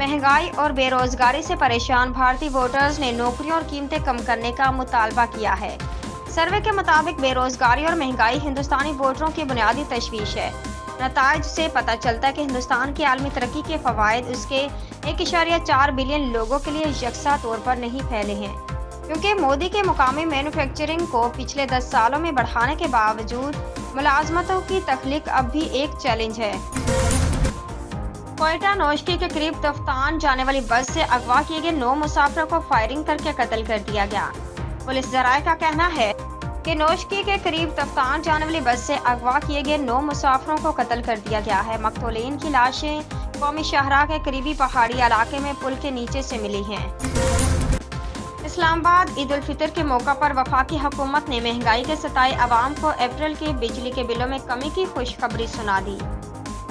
महंगाई और बेरोजगारी से परेशान भारतीय वोटर्स ने नौकरियों और कीमतें कम करने का मुतालबा किया है। सर्वे के मुताबिक बेरोजगारी और महंगाई हिंदुस्तानी वोटरों की बुनियादी तशवीश है। नताइज से पता चलता है कि हिंदुस्तान की आलमी तरक्की के फवायद उसके 1.4 बिलियन लोगों के लिए यकसा तौर पर नहीं फैले हैं, क्योंकि मोदी के मुकामी मैन्युफैक्चरिंग को पिछले 10 सालों में बढ़ाने के बावजूद मुलाजमतों की तख्लीक अब भी एक चैलेंज है। कोयटा नौशकी के करीब तफ्तान जाने वाली बस से अगवा किए गए 9 मुसाफिरों को फायरिंग करके कत्ल कर दिया गया। पुलिस जराये का कहना है कि नौशकी के करीब तफ्तान जाने वाली बस से अगवा किए गए 9 मुसाफिरों को कत्ल कर दिया गया है। मकतूलीन की लाशें कौमी शाहराह के करीबी पहाड़ी इलाके में पुल के नीचे से मिली हैं। इस्लामाबाद ईद उल फितर के मौका पर वफाकी हुकूमत ने महंगाई के सताए अवाम को अप्रैल के बिजली के बिलों में कमी की खुशखबरी सुना दी।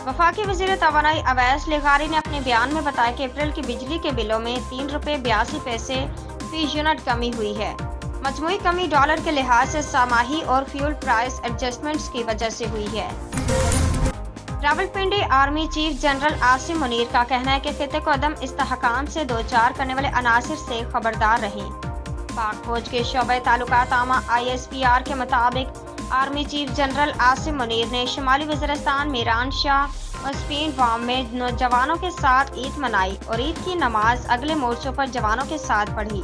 वफाकी वज़ीर तवानाई अवैस लिगारी ने अपने बयान में बताया कि अप्रैल की बिजली के बिलों में 3 रुपये 82 पैसे फी यूनिट कमी हुई है। मजमूई कमी डॉलर के लिहाज से सामाही और फ्यूल प्राइस एडजस्टमेंट्स की वजह से हुई है। Rawalpindi army chief general Asim Munir का कहना है कि खिते को अदम इस्तेहकाम से दो चार करने वाले अनासिर से खबरदार रहें। पाक फौज के शोबे ताल्लुकात आमा ISPR के मुताबिक army chief general Asim Munir ने शुमाली वज़ीरिस्तान मीरान शाह और स्पेन वाम में जवानों के साथ ईद मनाई और ईद की नमाज अगले मोर्चों पर जवानों के साथ पढ़ी।